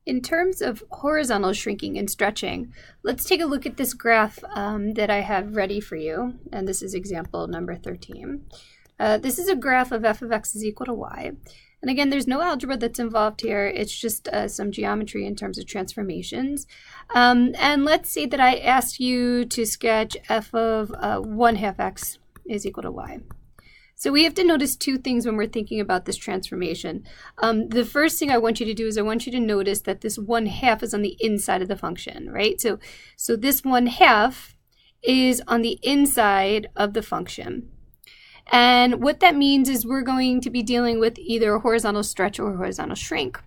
In terms of horizontal shrinking and stretching, let's take a look at this graph that I have ready for you, and this is example number 13. This is a graph of f of x is equal to y. And again, there's no algebra that's involved here. It's just some geometry in terms of transformations. And let's say that I asked you to sketch f of 1/2 x is equal to y. So we have to notice two things when we're thinking about this transformation. The first thing I want you to do is I want you to notice that this 1/2 is on the inside of the function, right? So this 1/2 is on the inside of the function. And what that means is we're going to be dealing with either a horizontal stretch or a horizontal shrink.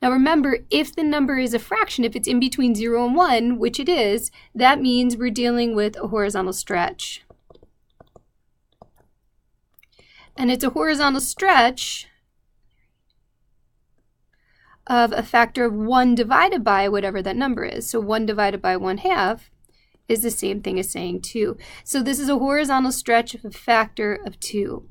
Now remember, if the number is a fraction, if it's in between 0 and 1, which it is, that means we're dealing with a horizontal stretch. And it's a horizontal stretch of a factor of 1 divided by whatever that number is. So 1 divided by 1/2 is the same thing as saying 2. So this is a horizontal stretch of a factor of 2.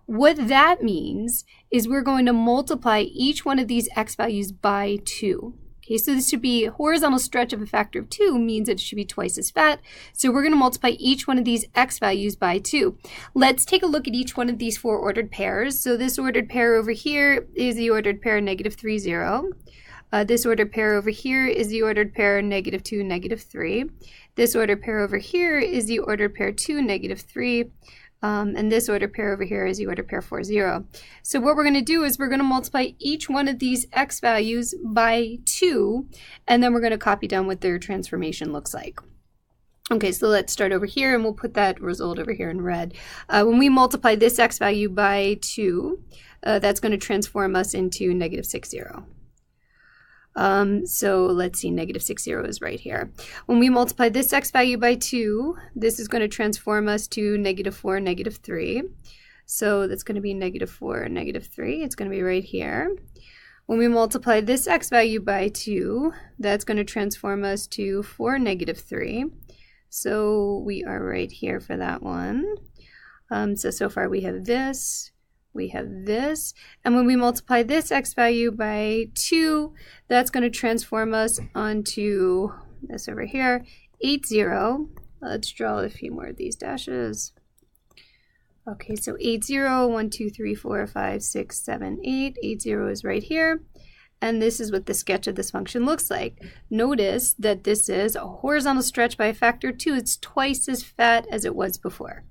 What that means is we're going to multiply each one of these x values by 2. Okay, so this should be a horizontal stretch of a factor of 2 means that it should be twice as fat. So we're going to multiply each one of these x values by 2. Let's take a look at each one of these four ordered pairs. So this ordered pair over here is the ordered pair -3, 0. This ordered pair over here is the ordered pair -2, -3. This ordered pair over here is the ordered pair 2, -3. And this ordered pair over here is the ordered pair 4, 0. So what we're going to do is we're going to multiply each one of these x values by 2, and then we're going to copy down what their transformation looks like. Okay, so let's start over here, and we'll put that result over here in red. When we multiply this x value by 2, that's going to transform us into -6, 0. So let's see, -6, 0 is right here. When we multiply this x value by 2, this is going to transform us to -4, -3. So that's going to be -4, -3. It's going to be right here. When we multiply this x value by 2, that's going to transform us to 4, -3. So we are right here for that one. So far we have this. We have this, and when we multiply this x value by 2, that's going to transform us onto this over here, 8, 0. Let's draw a few more of these dashes. Okay, so 8, 0, 1, 2, 3, 4, 5, 6, 7, 8. 8, 0 is right here, and this is what the sketch of this function looks like. Notice that this is a horizontal stretch by a factor of 2. It's twice as fat as it was before.